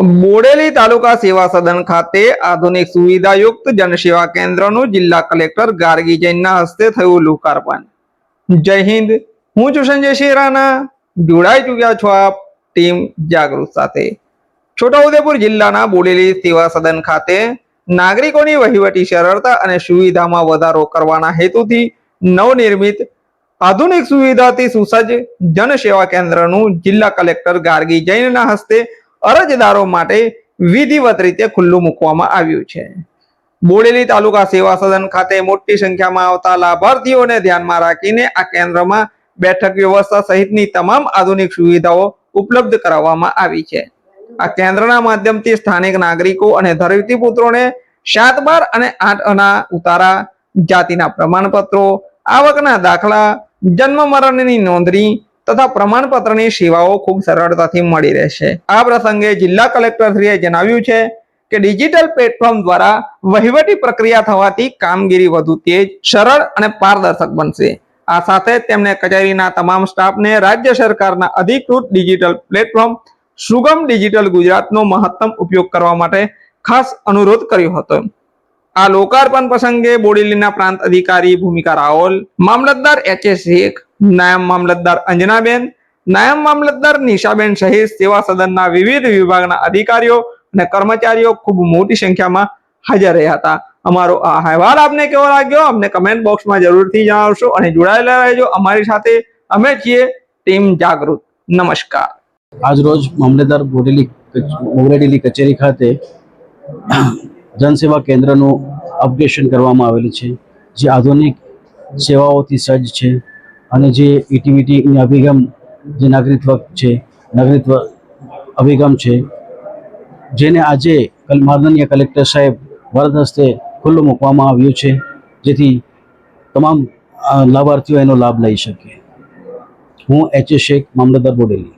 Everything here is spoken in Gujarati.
બોડેલી તાલુકા સેવા સદન ખાતે આધુનિક સુવિધાયુક્ત જનસેવા કેન્દ્રનું જિલ્લા કલેક્ટર ગાર્ગી જૈનના હસ્તે થયું લોકાર્પણ। જય હિન્દ, હું છું સંજય શેરાના। જોડાઈ ચૂક્યા છો આપ ટીમ જાગૃત સાથે। છોટાઉદેપુર જિલ્લાના બોડેલી સેવા સદન ખાતે નાગરિકોની વહીવટી સરળતા અને સુવિધામાં વધારો કરવાના હેતુથી નવનિર્મિત આધુનિક સુવિધાથી સુસજ્જ જનસેવા કેન્દ્રનું જિલ્લા કલેક્ટર ગાર્ગી જૈનના હસ્તે અરજદારો માટે વિધિવત રીતે ખુલ્લું મૂકવામાં આવ્યું છે। બોડેલી તાલુકા સેવા સદન ખાતે મોટી સંખ્યામાં આવતા લાભાર્થીઓને ધ્યાનમાં રાખીને આ કેન્દ્રમાં બેઠક વ્યવસ્થા સહિતની તમામ આધુનિક સુવિધાઓ ઉપલબ્ધ કરાવવામાં આવી છે। આ કેન્દ્રના માધ્યમથી સ્થાનિક નાગરિકો અને ધરતીપુત્રોને 7, 12 અને 8 આના ઉતારા, જાતિના પ્રમાણપત્રો, આવકના દાખલા, જન્મ મરણની નોંધણી તથા પ્રમાણપત્રની સેવાઓ ખૂબ સરળતાથી મળી રહેશે। આ પ્રસંગે જિલ્લા કલેક્ટરશ્રીએ જણાવ્યું છે કે ડિજિટલ પ્લેટફોર્મ દ્વારા વહીવટી પ્રક્રિયા થવાથી કામગીરી વધુ તેજ, સરળ અને પારદર્શક બનશે। આ સાથે તેમણે કચેરીના તમામ સ્ટાફને રાજ્ય સરકારના અધિકૃત ડિજિટલ પ્લેટફોર્મ સુગમ ડિજિટલ ગુજરાતનો મહત્તમ ઉપયોગ કરવા માટે ખાસ અનુરોધ કર્યો હતો। આ લોકાર્પણ પ્રસંગે બોડેલીના પ્રાંત અધિકારી ભૂમિકા રાઓલ, મામલતદાર એચ.એસ. શેખ, નાયબ મામલતદાર અંજનાબેન, નાયબ મામલતદાર નિશાબેન સહિત સેવા સદનના વિવિધ વિભાગના અધિકારીઓ અને કર્મચારીઓ ખૂબ મોટી સંખ્યામાં હાજર રહ્યા હતા। અમારો આ અહેવાલ આપને કેવો લાગ્યો અમને કમેન્ટ બોક્સમાં જરૂરથી જણાવશો અને જોડાયેલા રહેજો અમારી સાથે। અમે છીએ ટીમ જાગૃત। નમસ્કાર। આજ રોજ મામલતદાર બોડેલી કચેરી ખાતે જનસેવા કેન્દ્રનું અપગ્રેડેશન કરવામાં આવેલું છે, જે આધુનિક સેવાઓથી સજ્જ છે અને જે ઇટીવીટી અભિગમ, જે નાગરિકત્વ અભિગમ છે, જેને આજે માનનીય કલેક્ટર સાહેબ વરદ હસ્તે ખુલ્લું મૂકવામાં આવ્યું છે, જેથી તમામ લાભાર્થીઓ એનો લાભ લઈ શકે। હું એચ.એસ. શેખ, મામલતદાર બોડેલી।